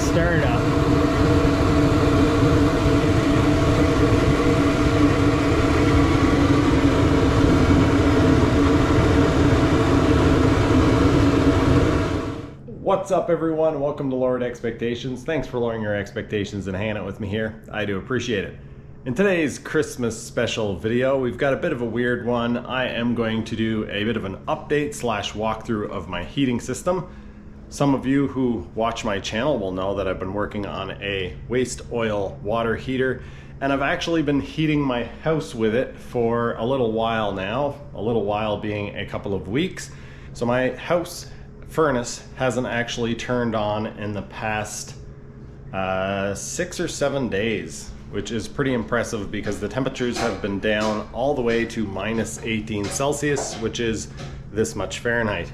engine startup. What's up everyone? Welcome to Lowered Expectations. Thanks for lowering your expectations and hanging out with me here. I do appreciate it. In today's Christmas special video, we've got a bit of a weird one. I am going to do a bit of an update slash walkthrough of my heating system. Some of you who watch my channel will know that I've been working on a waste oil water heater, and I've actually been heating my house with it for a little while now, a little while being a couple of weeks. So my house furnace hasn't actually turned on in the past 6 or 7 days, which is pretty impressive because the temperatures have been down all the way to minus 18 Celsius, which is this much Fahrenheit.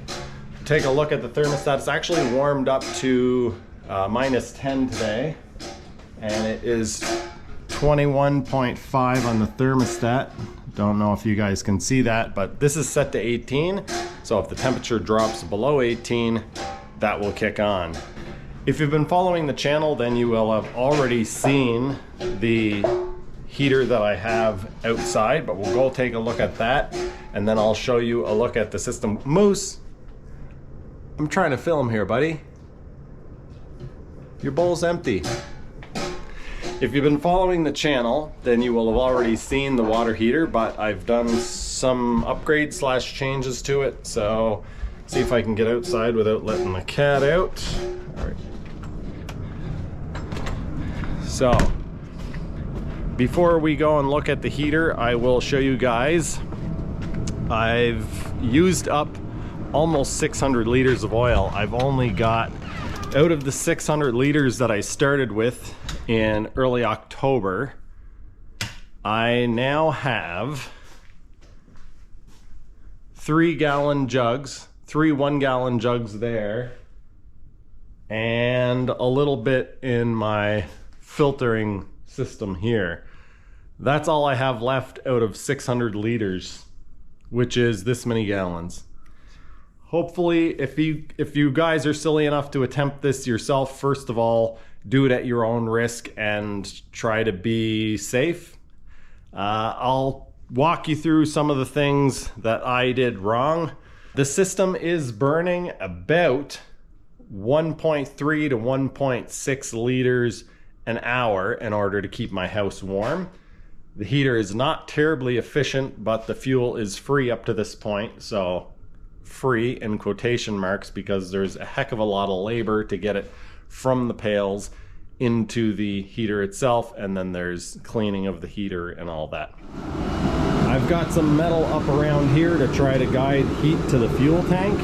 Take a look at the thermostat. It's actually warmed up to minus 10 today, and it is 21.5 on the thermostat. Don't know if you guys can see that, but this is set to 18. So if the temperature drops below 18, that will kick on. If you've been following the channel, then you will have already seen the heater that I have outside, but we'll go take a look at that, and then I'll show you a look at the system. Moose, I'm trying to film here, buddy. Your bowl's empty. If you've been following the channel, then you will have already seen the water heater, but I've done some upgrades slash changes to it. So see if I can get outside without letting the cat out. All right. So before we go and look at the heater, I will show you guys, I've used up almost 600 liters of oil. I've only got, out of the 600 liters that I started with in early October, I now have 3 1-gallon jugs there, and a little bit in my filtering system here. That's all I have left out of 600 liters, which is this many gallons. Hopefully, if you guys are silly enough to attempt this yourself, first of all, do it at your own risk and try to be safe. I'll walk you through some of the things that I did wrong. The system is burning about 1.3 to 1.6 liters an hour in order to keep my house warm. The heater is not terribly efficient, but the fuel is free up to this point. So free in quotation marks, because there's a heck of a lot of labor to get it from the pails into the heater itself, and then there's cleaning of the heater and all that. I've got some metal up around here to try to guide heat to the fuel tank,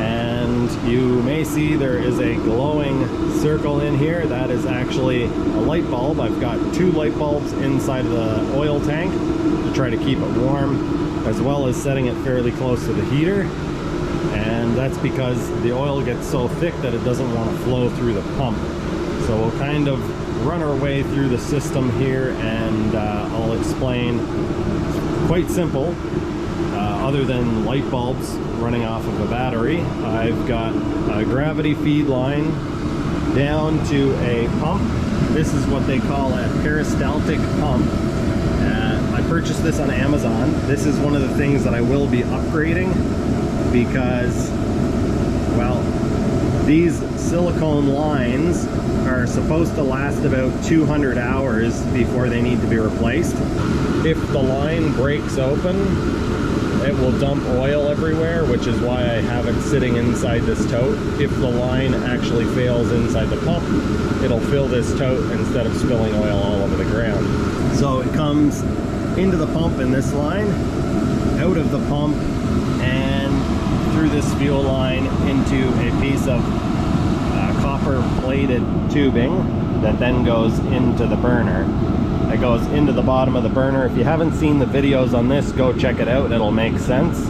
and you may see there is a glowing circle in here. That is actually a light bulb. I've got 2 light bulbs inside of the oil tank to try to keep it warm, as well as setting it fairly close to the heater. And that's because the oil gets so thick that it doesn't want to flow through the pump. So we'll kind of run our way through the system here, and I'll explain. It's quite simple. Other than light bulbs running off of a battery, I've got a gravity feed line down to a pump. This is what they call a peristaltic pump. I purchased this on Amazon. This is one of the things that I will be upgrading, because, well, these silicone lines are supposed to last about 200 hours before they need to be replaced. If the line breaks open, it will dump oil everywhere, which is why I have it sitting inside this tote. If the line actually fails inside the pump, it'll fill this tote instead of spilling oil all over the ground. So it comes into the pump in this line, out of the pump, and through this fuel line into a piece of copper plated tubing that then goes into the burner. That goes into the bottom of the burner. If you haven't seen the videos on this, go check it out, it'll make sense.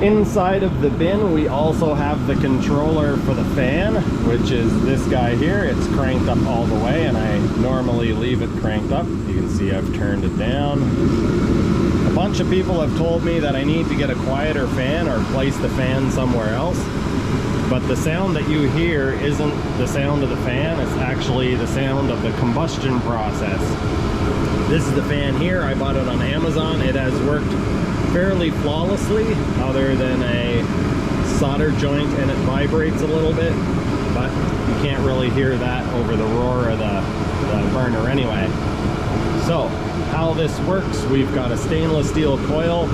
Inside of the bin, we also have the controller for the fan, which is this guy here. It's cranked up all the way, and I normally leave it cranked up. You can see I've turned it down. A bunch of people have told me that I need to get a quieter fan or place the fan somewhere else. But the sound that you hear isn't the sound of the fan, it's actually the sound of the combustion process. This is the fan here. I bought it on Amazon. It has worked fairly flawlessly, other than a solder joint, and it vibrates a little bit, but you can't really hear that over the roar of the burner anyway. So how this works, we've got a stainless steel coil.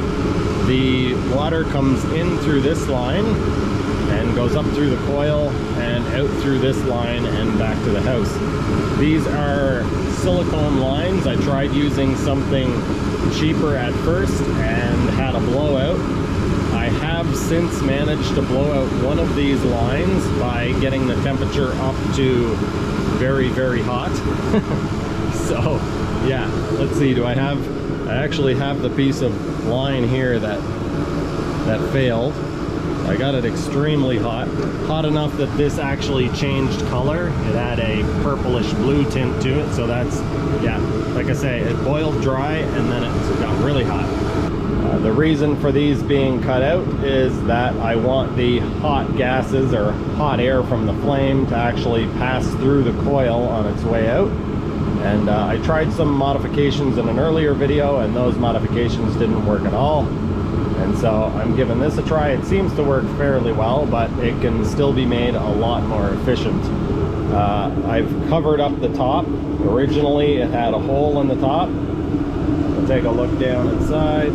The water comes in through this line and goes up through the coil and out through this line and back to the house. These are silicone lines. I tried using something cheaper at first and had a blowout. I have since managed to blow out one of these lines by getting the temperature up to very, very hot. So yeah, let's see, I actually have the piece of line here that failed. I got it extremely hot enough that this actually changed color. It had a purplish blue tint to it, so that's, yeah, like I say, it boiled dry and then it got really hot. The reason for these being cut out is that I want the hot gases or hot air from the flame to actually pass through the coil on its way out. And I tried some modifications in an earlier video, and those modifications didn't work at all. And so I'm giving this a try. It seems to work fairly well, but it can still be made a lot more efficient. I've covered up the top. Originally it had a hole in the top. We'll take a look down inside.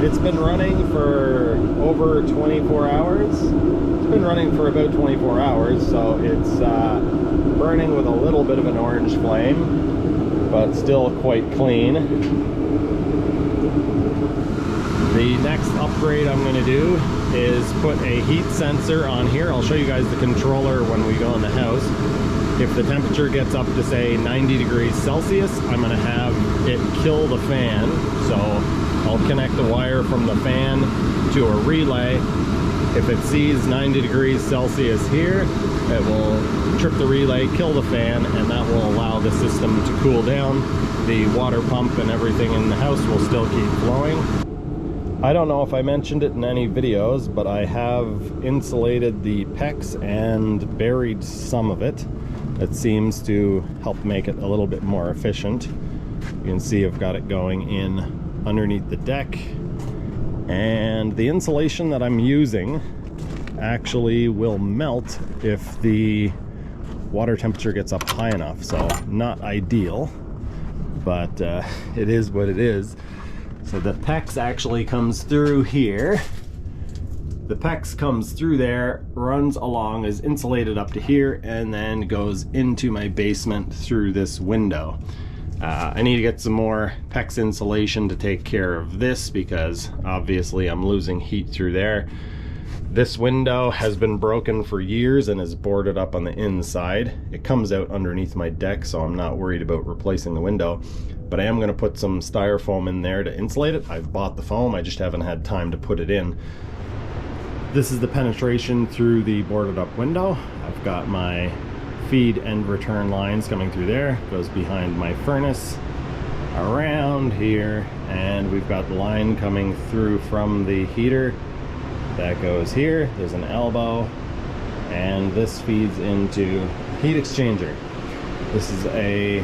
It's been running for over 24 hours. It's been running for about 24 hours, so it's burning with a little bit of an orange flame, but still quite clean. The next upgrade I'm going to do is put a heat sensor on here. I'll show you guys the controller when we go in the house. If the temperature gets up to say 90 degrees Celsius, I'm going to have it kill the fan. So I'll connect the wire from the fan to a relay. If it sees 90 degrees Celsius here, it will trip the relay, kill the fan, and that will allow the system to cool down. The water pump and everything in the house will still keep flowing. I don't know if I mentioned it in any videos, but I have insulated the PEX and buried some of it. It seems to help make it a little bit more efficient. You can see I've got it going in underneath the deck, and the insulation that I'm using actually will melt if the water temperature gets up high enough. So not ideal, but it is what it is. So the PEX actually comes through here. The PEX comes through there, runs along, is insulated up to here, and then goes into my basement through this window. I need to get some more PEX insulation to take care of this, because obviously I'm losing heat through there. This window has been broken for years and is boarded up on the inside. It comes out underneath my deck, so I'm not worried about replacing the window. But I am going to put some styrofoam in there to insulate it. I've bought the foam, I just haven't had time to put it in. This is the penetration through the boarded up window. I've got my feed and return lines coming through there. Goes behind my furnace, around here, and we've got the line coming through from the heater. That goes here. There's an elbow, and this feeds into heat exchanger. This is a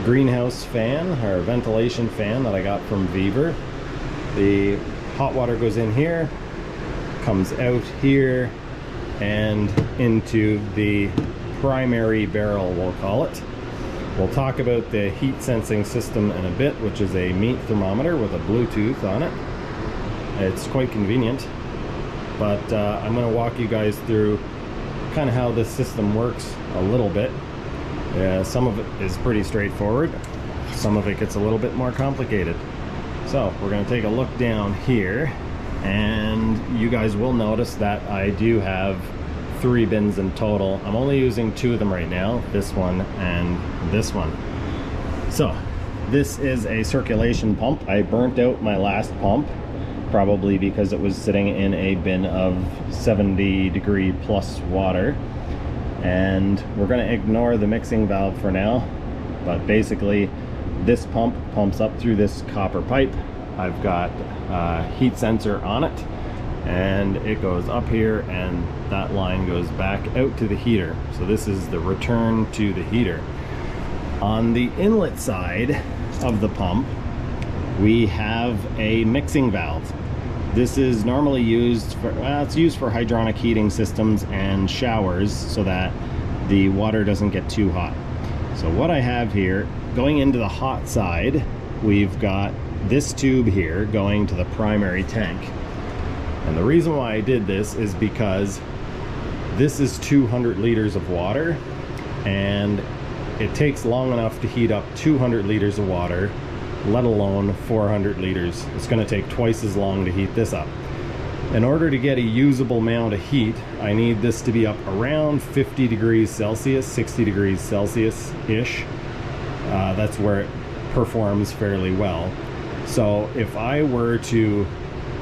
greenhouse fan or ventilation fan that I got from Vevor. The hot water goes in here, comes out here, and into the primary barrel, we'll call it. We'll talk about the heat sensing system in a bit, which is a meat thermometer with a Bluetooth on it. It's quite convenient, but I'm going to walk you guys through kind of how this system works a little bit. Some of it is pretty straightforward, some of it gets a little bit more complicated. So we're going to take a look down here, and you guys will notice that I do have 3 bins in total. I'm only using 2 of them right now, this one and this one. So this is a circulation pump. I burnt out my last pump, probably because it was sitting in a bin of 70 degree plus water. And we're going to ignore the mixing valve for now, but basically this pump pumps up through this copper pipe. I've got a heat sensor on it, and it goes up here, and that line goes back out to the heater. So this is the return to the heater. On the inlet side of the pump, we have a mixing valve. This is normally used for, it's used for hydronic heating systems and showers so that the water doesn't get too hot. So what I have here, going into the hot side, we've got this tube here going to the primary tank. And the reason why I did this is because this is 200 liters of water, and it takes long enough to heat up 200 liters of water, let alone 400 liters. It's going to take twice as long to heat this up. In order to get a usable amount of heat, I need this to be up around 50 degrees Celsius, 60 degrees Celsius-ish. That's where it performs fairly well. So if I were to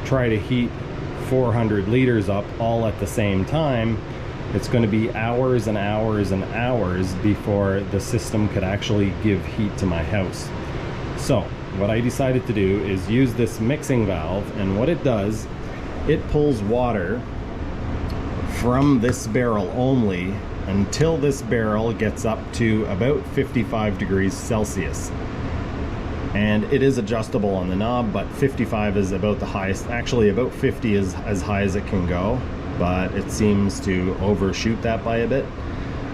try to heat 400 liters up all at the same time, it's going to be hours and hours and hours before the system could actually give heat to my house. So what I decided to do is use this mixing valve, and what it does, it pulls water from this barrel only until this barrel gets up to about 55 degrees Celsius. And it is adjustable on the knob, but 55 is about the highest. Actually, about 50 is as high as it can go, but it seems to overshoot that by a bit.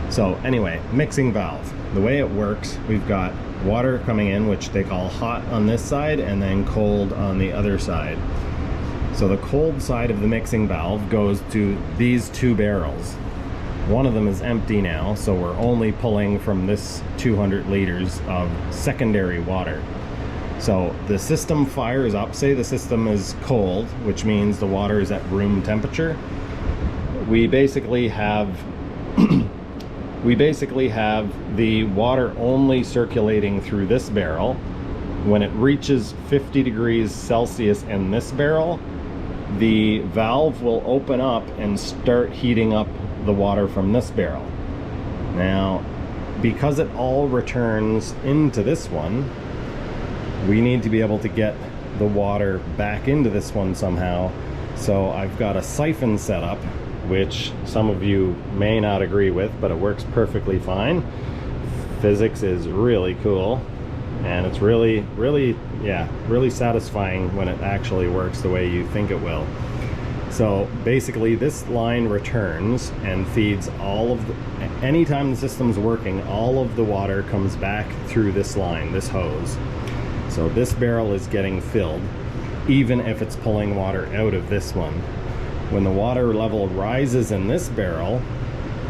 So anyway, mixing valve. The way it works, we've got water coming in, which they call hot on this side, and then cold on the other side. So the cold side of the mixing valve goes to these two barrels. One of them is empty now, so we're only pulling from this 200 liters of secondary water. So the system fires up. Say the system is cold, which means the water is at room temperature. We basically have the water only circulating through this barrel. When it reaches 50 degrees Celsius in this barrel, the valve will open up and start heating up the water from this barrel. Now, because it all returns into this one, we need to be able to get the water back into this one somehow. So I've got a siphon set up, which some of you may not agree with, but it works perfectly fine. Physics is really cool, and it's really satisfying when it actually works the way you think it will. So basically this line returns and feeds all of the, anytime the system's working, all of the water comes back through this line, this hose. So this barrel is getting filled, even if it's pulling water out of this one. When the water level rises in this barrel,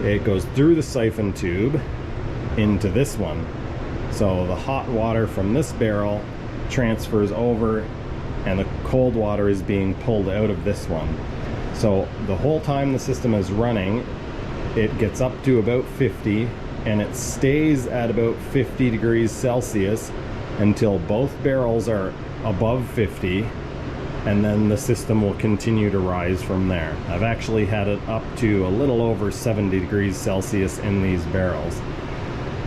it goes through the siphon tube into this one. So the hot water from this barrel transfers over, and the cold water is being pulled out of this one. So the whole time the system is running, it gets up to about 50, and it stays at about 50 degrees Celsius until both barrels are above 50, and then the system will continue to rise from there. I've actually had it up to a little over 70 degrees Celsius in these barrels.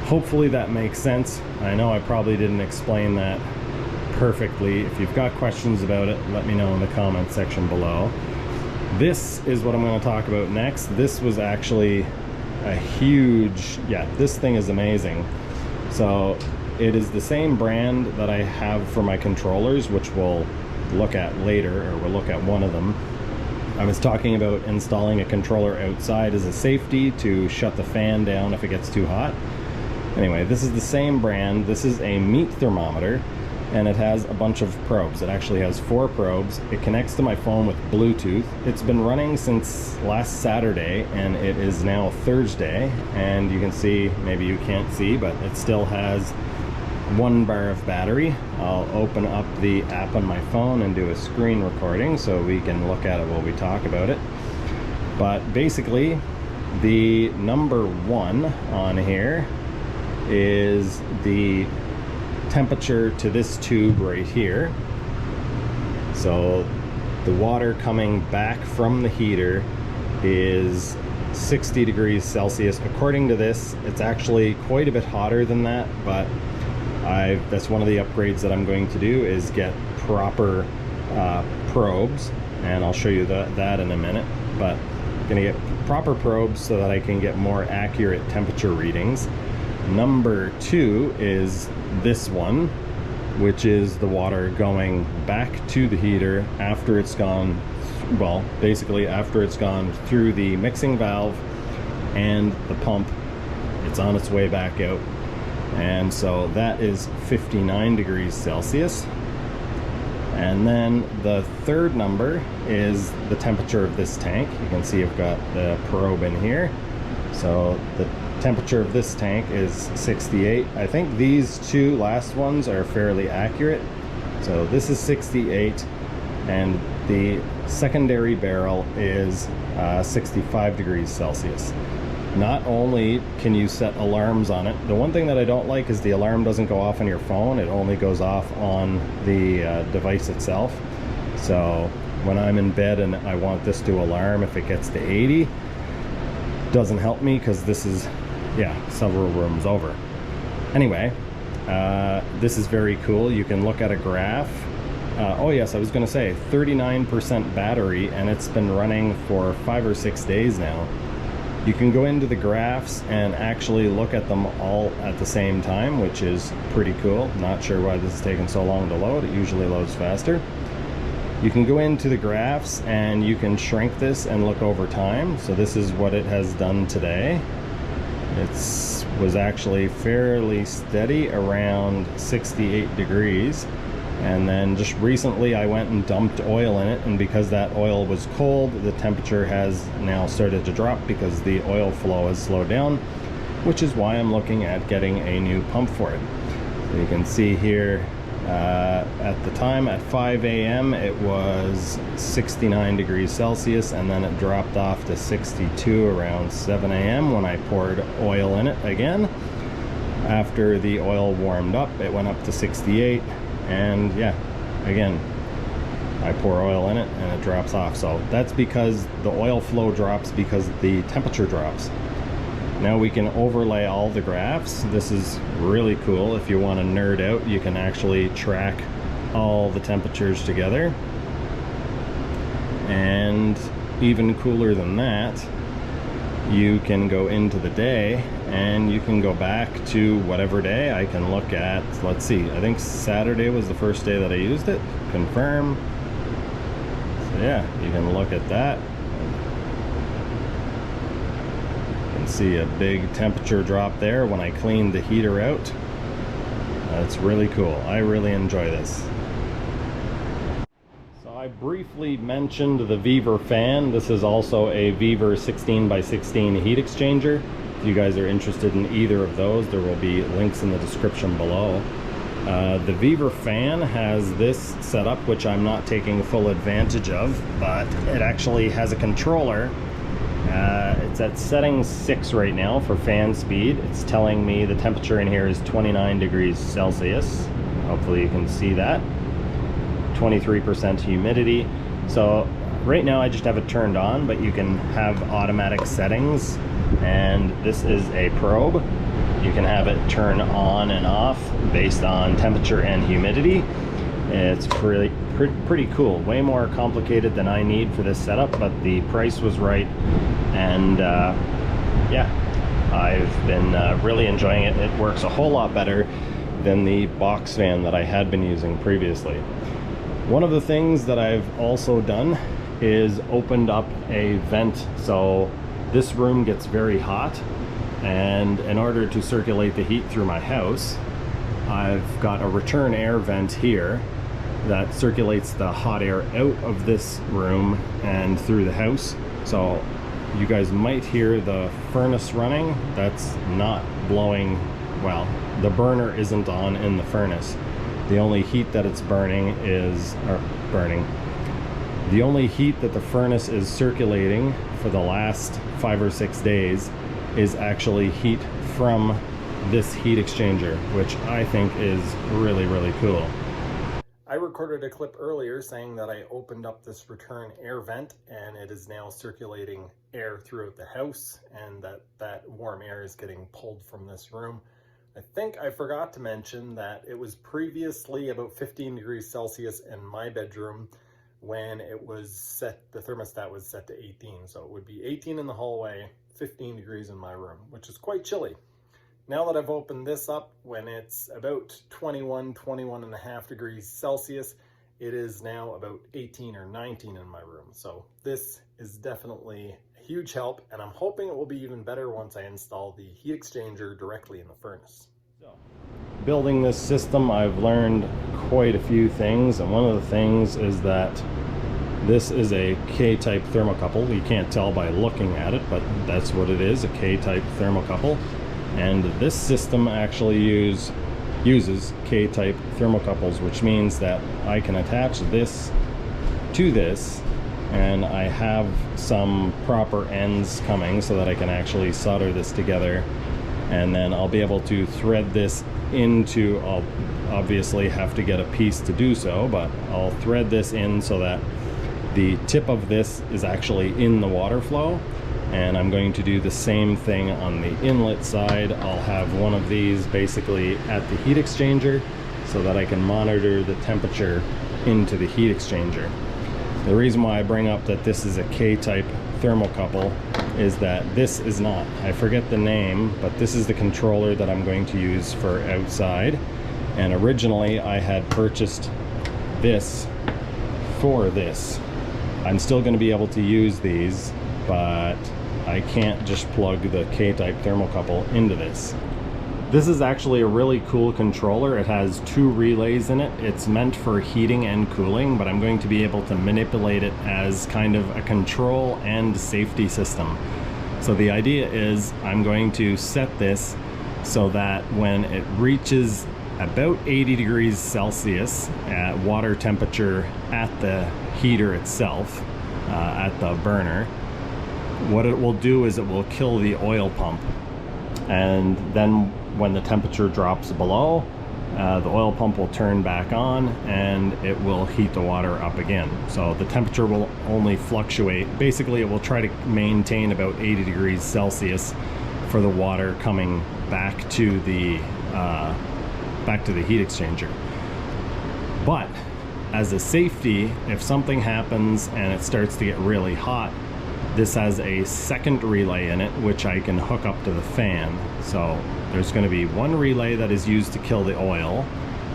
Hopefully that makes sense. I know I probably didn't explain that perfectly. If you've got questions about it, let me know in the comment section below. This is what I'm going to talk about next. This was actually a huge, this thing is amazing. So it is the same brand that I have for my controllers, which we'll look at later, or we'll look at one of them. I was talking about installing a controller outside as a safety to shut the fan down if it gets too hot. Anyway, this is the same brand. This is a meat thermometer, and it has a bunch of probes. It actually has 4 probes. It connects to my phone with Bluetooth. It's been running since last Saturday, and it is now Thursday, and you can see, maybe you can't see, but it still has 1 bar of battery. I'll open up the app on my phone and do a screen recording so we can look at it while we talk about it. But basically, the number 1 on here is the temperature to this tube right here. So the water coming back from the heater is 60 degrees Celsius. According to this, it's actually quite a bit hotter than that, but that's one of the upgrades that I'm going to do, is get proper probes and I'll show you that in a minute. But I'm gonna get proper probes so that I can get more accurate temperature readings. Number 2 is this one, which is the water going back to the heater after it's gone, well, basically after it's gone through the mixing valve and the pump. It's on its way back out. And so that is 59 degrees Celsius. And then the third number is the temperature of this tank. You can see I've got the probe in here. So the temperature of this tank is 68. I think these two last ones are fairly accurate. So this is 68, and the secondary barrel is 65 degrees Celsius. Not only can you set alarms on it, the one thing that I don't like is the alarm doesn't go off on your phone, it only goes off on the device itself. So when I'm in bed and I want this to alarm if it gets to 80, doesn't help me because this is, yeah, several rooms over. Anyway, this is very cool. You can look at a graph. Oh yes, I was going to say 39% battery, and it's been running for 5 or 6 days now. You can go into the graphs and actually look at them all at the same time, which is pretty cool. Not sure why this is taking so long to load. It usually loads faster. You can go into the graphs and you can shrink this and look over time. So this is what it has done today. It was actually fairly steady around 68 degrees. And then just recently I went and dumped oil in it, and because that oil was cold, the temperature has now started to drop because the oil flow has slowed down, which is why I'm looking at getting a new pump for it. So you can see here at the time at 5 a.m. it was 69 degrees Celsius, and then it dropped off to 62 around 7 a.m. when I poured oil in it again. After the oil warmed up, it went up to 68. And yeah, again, I pour oil in it and it drops off. So that's because the oil flow drops because the temperature drops. Now we can overlay all the graphs. This is really cool. If you want to nerd out, you can actually track all the temperatures together. And even cooler than that, you can go into the day and you can go back to whatever day. I can look at, let's see, I think Saturday was the first day that I used it. Confirm. So yeah, you can look at that. You can see a big temperature drop there when I cleaned the heater out. That's really cool. I really enjoy this. I briefly mentioned the Vevor fan. This is also a Vevor 16x16 heat exchanger. If you guys are interested in either of those, there will be links in the description below. The Vevor fan has this setup, which I'm not taking full advantage of, but it actually has a controller. It's at setting 6 right now for fan speed. It's telling me the temperature in here is 29 degrees Celsius. Hopefully you can see that. 23% humidity. So right now I just have it turned on, but you can have automatic settings, and this is a probe. You can have it turn on and off based on temperature and humidity. It's pretty cool. Way more complicated than I need for this setup, but the price was right, and yeah, I've been really enjoying it. It works a whole lot better than the box fan that I had been using previously. One of the things that I've also done is opened up a vent. So this room gets very hot, and in order to circulate the heat through my house, I've got a return air vent here that circulates the hot air out of this room and through the house. So you guys might hear the furnace running. That's not blowing, well, the burner isn't on in the furnace. The only heat that it's burning is, the only heat that the furnace is circulating for the last 5 or 6 days is actually heat from this heat exchanger, which I think is really, really cool. I recorded a clip earlier saying that I opened up this return air vent and it is now circulating air throughout the house, and that warm air is getting pulled from this room. I think I forgot to mention that it was previously about 15 degrees Celsius in my bedroom, when it was set, the thermostat was set to 18. So it would be 18 in the hallway, 15 degrees in my room, which is quite chilly. Now that I've opened this up, when it's about 21 and a half degrees Celsius, it is now about 18 or 19 in my room. So this is definitely a huge help, and I'm hoping it will be even better once I install the heat exchanger directly in the furnace. So, building this system, I've learned quite a few things, and one of the things is that this is a K-type thermocouple. You can't tell by looking at it, but that's what it is, a K-type thermocouple. And this system actually uses K-type thermocouples, which means that I can attach this to this, and I have some proper ends coming so that I can actually solder this together, and then I'll be able to thread this into, I'll obviously have to get a piece to do so, but I'll thread this in so that the tip of this is actually in the water flow. And I'm going to do the same thing on the inlet side. I'll have one of these basically at the heat exchanger so that I can monitor the temperature into the heat exchanger. The reason why I bring up that this is a K-type thermocouple is that this is not. I forget the name, but this is the controller that I'm going to use for outside. And originally I had purchased this for this. I'm still going to be able to use these, but I can't just plug the K-type thermocouple into this. This is actually a really cool controller. It has 2 relays in it. It's meant for heating and cooling, but I'm going to be able to manipulate it as kind of a control and safety system. So the idea is I'm going to set this so that when it reaches about 80 degrees Celsius at water temperature at the heater itself, at the burner, what it will do is it will kill the oil pump, and then when the temperature drops below, the oil pump will turn back on and it will heat the water up again. So the temperature will only fluctuate. Basically, it will try to maintain about 80 degrees Celsius for the water coming back to the heat exchanger. But as a safety, if something happens and it starts to get really hot, this has a second relay in it, which I can hook up to the fan. So there's going to be one relay that is used to kill the oil,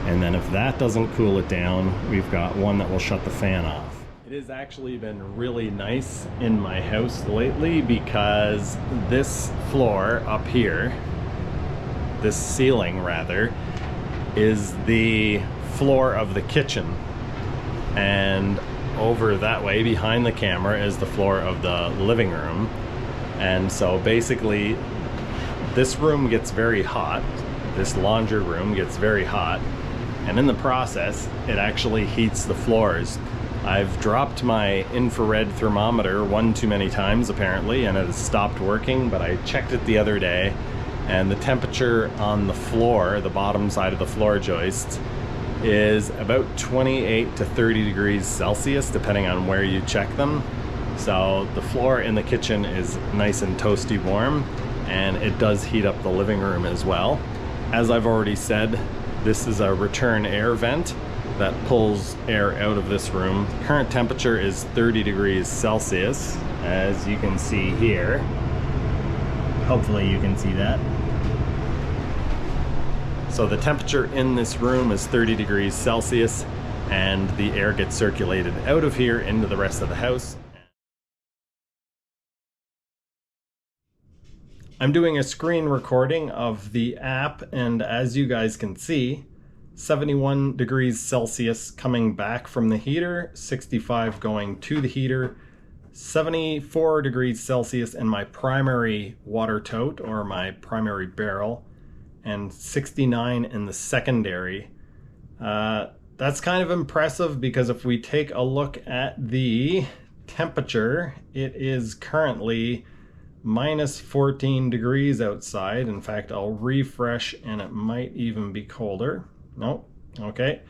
and then if that doesn't cool it down, we've got one that will shut the fan off. It has actually been really nice in my house lately because this floor up here, this ceiling rather, is the floor of the kitchen, and over that way behind the camera is the floor of the living room. And so basically this room gets very hot, this laundry room gets very hot, and in the process it actually heats the floors. I've dropped my infrared thermometer one too many times apparently, and it has stopped working, but I checked it the other day and the temperature on the floor, the bottom side of the floor joists, is about 28 to 30 degrees Celsius depending on where you check them. So the floor in the kitchen is nice and toasty warm, and it does heat up the living room as well. As I've already said, this is a return air vent that pulls air out of this room. Current temperature is 30 degrees Celsius, as you can see here. Hopefully you can see that. So the temperature in this room is 30 degrees Celsius, and the air gets circulated out of here into the rest of the house. I'm doing a screen recording of the app, and as you guys can see, 71 degrees Celsius coming back from the heater, 65 going to the heater, 74 degrees Celsius in my primary water tote or my primary barrel, and 69 in the secondary. That's kind of impressive because if we take a look at the temperature, it is currently minus 14 degrees outside. In fact, I'll refresh and it might even be colder. Nope. Okay.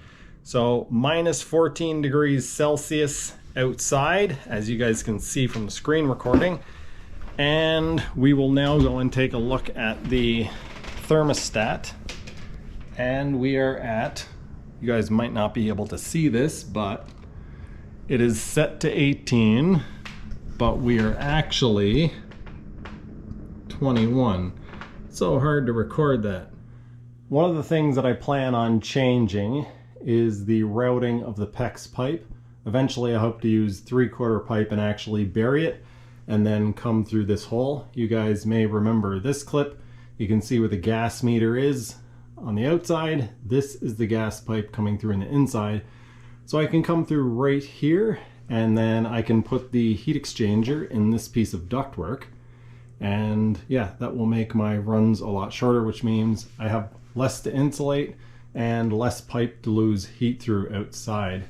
So minus 14 degrees Celsius outside, as you guys can see from the screen recording. And we will now go and take a look at the thermostat, and we are at, you guys might not be able to see this, but It is set to 18, but we are actually 21. So hard to record that. One of the things that I plan on changing is the routing of the PEX pipe. Eventually I hope to use 3/4 pipe and actually bury it and then come through this hole. You guys may remember this clip. You can see where the gas meter is on the outside. This is the gas pipe coming through in the inside. So I can come through right here, and then I can put the heat exchanger in this piece of ductwork. And yeah, that will make my runs a lot shorter, which means I have less to insulate and less pipe to lose heat through outside.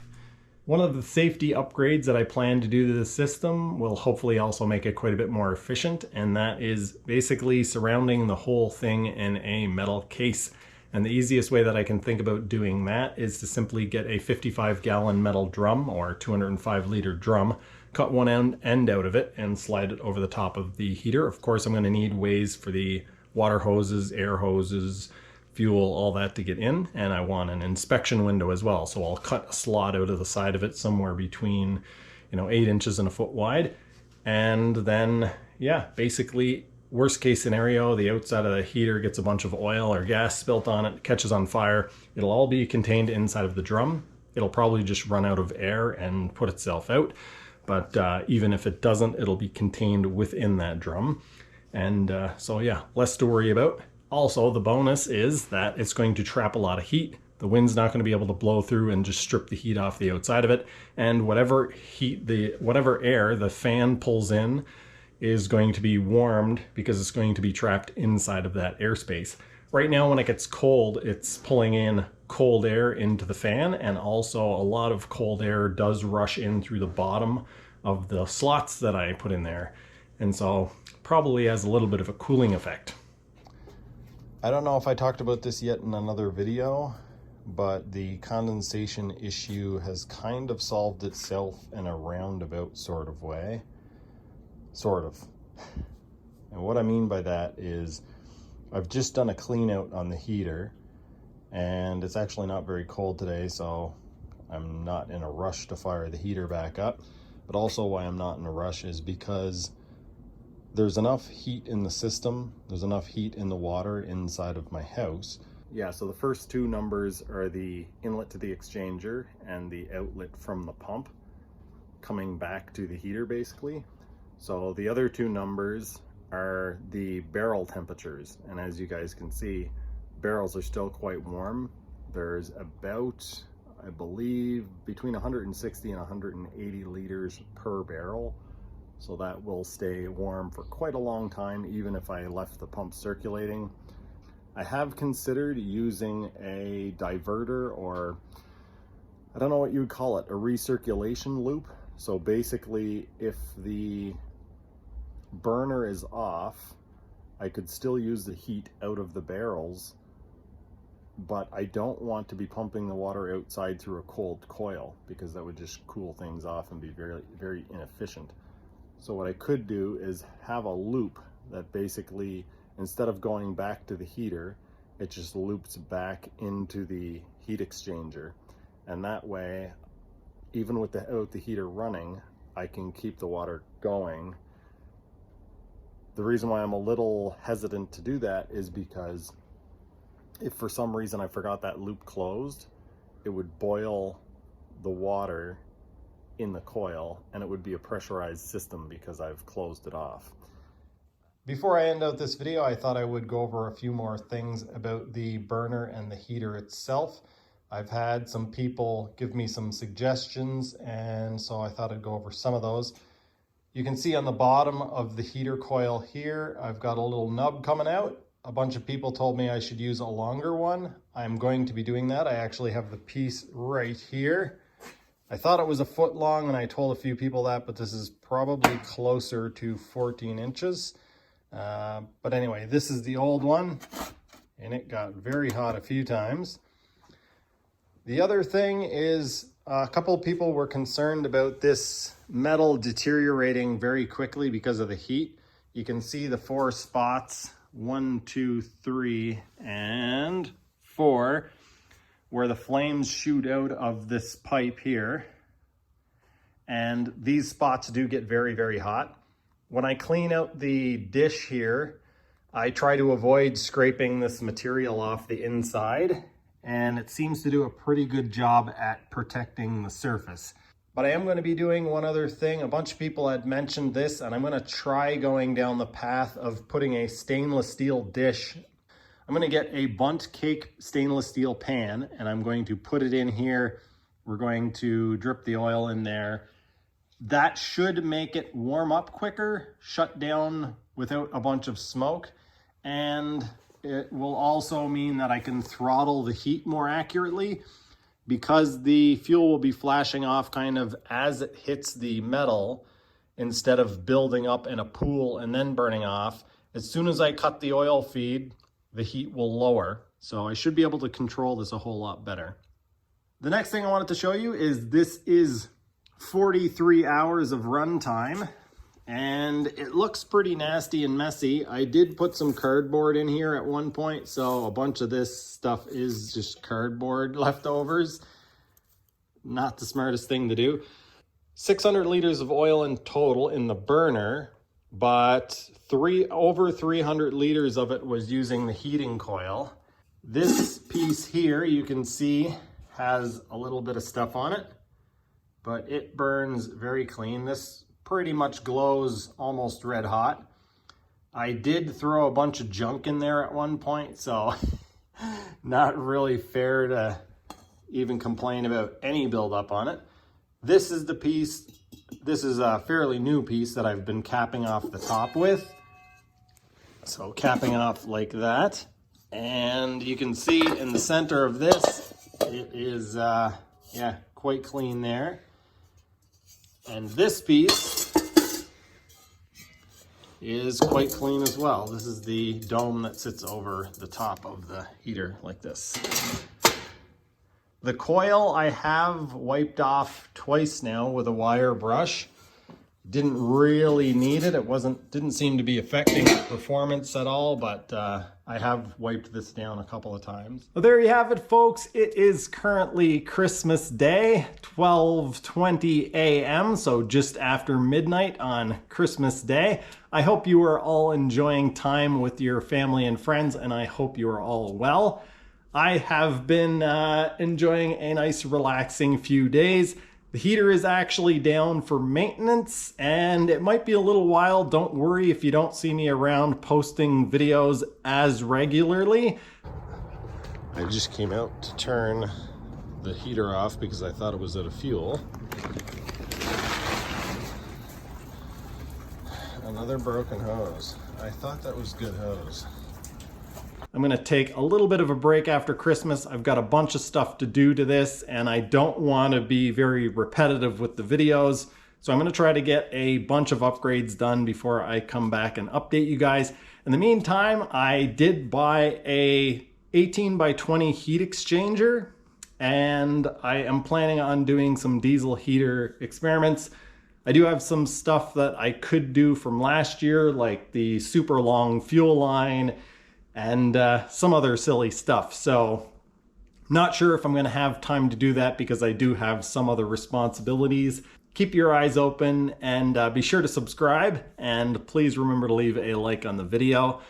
One of the safety upgrades that I plan to do to the system will hopefully also make it quite a bit more efficient, and that is basically surrounding the whole thing in a metal case. And the easiest way that I can think about doing that is to simply get a 55-gallon metal drum or 205-liter drum, cut one end out of it and slide it over the top of the heater. Of course, I'm going to need ways for the water hoses, air hoses, fuel, all that to get in, and I want an inspection window as well. So I'll cut a slot out of the side of it somewhere between 8 inches and a foot wide. And then, yeah, basically, worst case scenario, the outside of the heater gets a bunch of oil or gas spilt on it, catches on fire. It'll all be contained inside of the drum. It'll probably just run out of air and put itself out. But even if it doesn't, it'll be contained within that drum. And so yeah, less to worry about. Also, the bonus is that it's going to trap a lot of heat. The wind's not going to be able to blow through and just strip the heat off the outside of it. And whatever air the fan pulls in is going to be warmed because it's going to be trapped inside of that airspace. Right now, when it gets cold, it's pulling in cold air into the fan, and also a lot of cold air does rush in through the bottom of the slots that I put in there. And so probably has a little bit of a cooling effect. I don't know if I talked about this yet in another video, but the condensation issue has kind of solved itself in a roundabout sort of way. Sort of. And what I mean by that is I've just done a clean out on the heater, and it's actually not very cold today, so I'm not in a rush to fire the heater back up. But also why I'm not in a rush is because there's enough heat in the system, there's enough heat in the water inside of my house. Yeah, so the first two numbers are the inlet to the exchanger and the outlet from the pump coming back to the heater basically. So the other two numbers are the barrel temperatures, and as you guys can see, barrels are still quite warm. There's about, I believe, between 160 and 180 liters per barrel, so that will stay warm for quite a long time even if I left the pump circulating. I have considered using a diverter, or I don't know what you would call it, a recirculation loop. So basically, if the burner is off, I could still use the heat out of the barrels, but I don't want to be pumping the water outside through a cold coil because that would just cool things off and be very, very inefficient. So what I could do is have a loop that basically, instead of going back to the heater, it just loops back into the heat exchanger. And that way, even without the heater running, I can keep the water going. The reason why I'm a little hesitant to do that is because if for some reason I forgot that loop closed, it would boil the water in the coil, and it would be a pressurized system because I've closed it off. Before I end out this video, I thought I would go over a few more things about the burner and the heater itself. I've had some people give me some suggestions, and so I thought I'd go over some of those. You can see on the bottom of the heater coil here, I've got a little nub coming out. A bunch of people told me I should use a longer one. I'm going to be doing that. I actually have the piece right here. I thought it was a foot long, and I told a few people that, but this is probably closer to 14 inches. But anyway, this is the old one, and it got very hot a few times. The other thing is a couple of people were concerned about this metal deteriorating very quickly because of the heat. You can see the 4 spots, 1, 2, 3, and 4, where the flames shoot out of this pipe here. and these spots do get very, very hot. When I clean out the dish here, I try to avoid scraping this material off the inside, and it seems to do a pretty good job at protecting the surface. But I am going to be doing one other thing. A bunch of people had mentioned this, and I'm going to try going down the path of putting a stainless steel dish. I'm going to get a bundt cake stainless steel pan, and I'm going to put it in here. We're going to drip the oil in there. That should make it warm up quicker, shut down without a bunch of smoke, and it will also mean that I can throttle the heat more accurately, because the fuel will be flashing off kind of as it hits the metal instead of building up in a pool and then burning off. As soon as I cut the oil feed, the heat will lower. So I should be able to control this a whole lot better. The next thing I wanted to show you is this is 43 hours of runtime, and it looks pretty nasty and messy. I did put some cardboard in here at one point, so a bunch of this stuff is just cardboard leftovers. Not the smartest thing to do. 600 liters of oil in total in the burner, but over 300 liters of it was using the heating coil. This piece here, you can see, has a little bit of stuff on it, but it burns very clean. This pretty much glows almost red hot. I did throw a bunch of junk in there at one point, so not really fair to even complain about any buildup on it. This is the piece, this is a fairly new piece that I've been capping off the top with. So capping off like that. And you can see in the center of this, it is, yeah, quite clean there. And this piece is quite clean as well. This is the dome that sits over the top of the heater like this. The coil I have wiped off twice now with a wire brush. Didn't really need it. Didn't seem to be affecting performance at all, but I have wiped this down a couple of times. Well, there you have it, folks. It is currently Christmas Day, 12:20 a.m., so just after midnight on Christmas Day. I hope you are all enjoying time with your family and friends, and I hope you are all well. I have been enjoying a nice relaxing few days. The heater is actually down for maintenance, and it might be a little while. Don't worry if you don't see me around posting videos as regularly. I just came out to turn the heater off because I thought it was out of fuel. Another broken hose. I thought that was good hose. I'm gonna take a little bit of a break after Christmas. I've got a bunch of stuff to do to this, and I don't wanna be very repetitive with the videos. So I'm gonna try to get a bunch of upgrades done before I come back and update you guys. In the meantime, I did buy a 18 by 20 heat exchanger, and I am planning on doing some diesel heater experiments. I do have some stuff that I could do from last year, like the super long fuel line, and some other silly stuff. So not sure if I'm gonna have time to do that because I do have some other responsibilities. Keep your eyes open and be sure to subscribe, and please remember to leave a like on the video.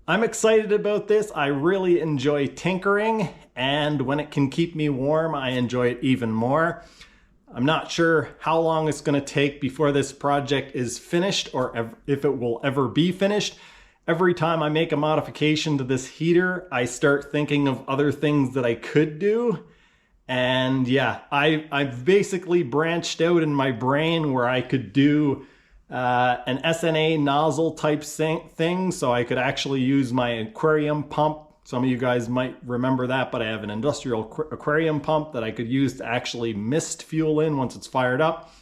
I'm excited about this. I really enjoy tinkering, and when it can keep me warm, I enjoy it even more. I'm not sure how long it's gonna take before this project is finished or if it will ever be finished. Every time I make a modification to this heater, I start thinking of other things that I could do. And yeah, I've basically branched out in my brain where I could do an SNA nozzle type thing, so I could actually use my aquarium pump. Some of you guys might remember that, but I have an industrial aquarium pump that I could use to actually mist fuel in once it's fired up.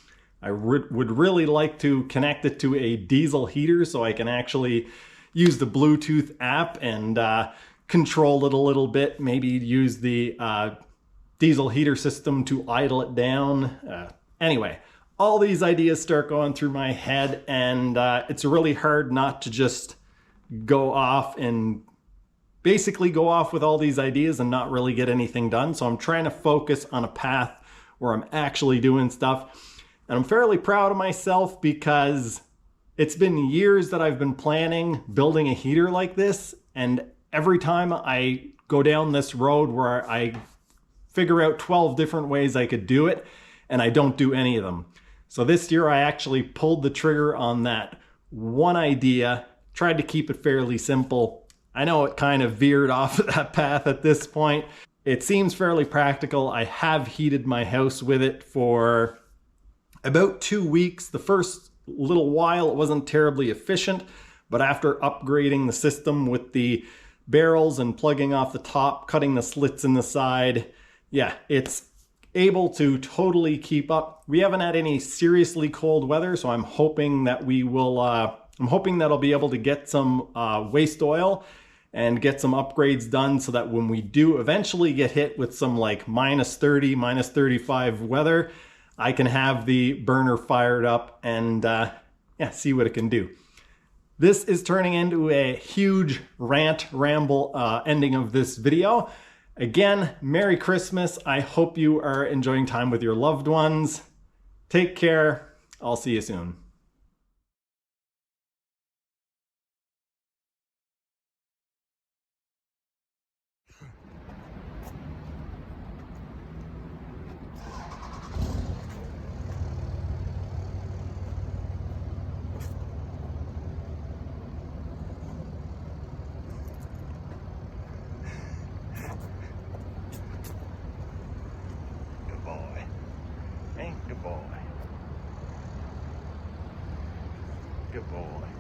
I would really like to connect it to a diesel heater so I can actually use the Bluetooth app and control it a little bit, maybe use the diesel heater system to idle it down. Anyway, all these ideas start going through my head, and it's really hard not to just go off and basically go off with all these ideas and not really get anything done. So I'm trying to focus on a path where I'm actually doing stuff. And I'm fairly proud of myself because it's been years that I've been planning building a heater like this, and every time I go down this road where I figure out 12 different ways I could do it, and I don't do any of them. So this year I actually pulled the trigger on that one idea, tried to keep it fairly simple. I know it kind of veered off that path at this point. It seems fairly practical. I have heated my house with it for about 2 weeks. The first little while it wasn't terribly efficient, but after upgrading the system with the barrels and plugging off the top, cutting the slits in the side, yeah, it's able to totally keep up. We haven't had any seriously cold weather, so I'm hoping that we will, I'm hoping that I'll be able to get some waste oil and get some upgrades done so that when we do eventually get hit with some like -30, -35 weather, I can have the burner fired up and yeah, see what it can do. This is turning into a huge rant ramble ending of this video. Again, Merry Christmas. I hope you are enjoying time with your loved ones. Take care. I'll see you soon. Good boy. Hey, good boy. Good boy.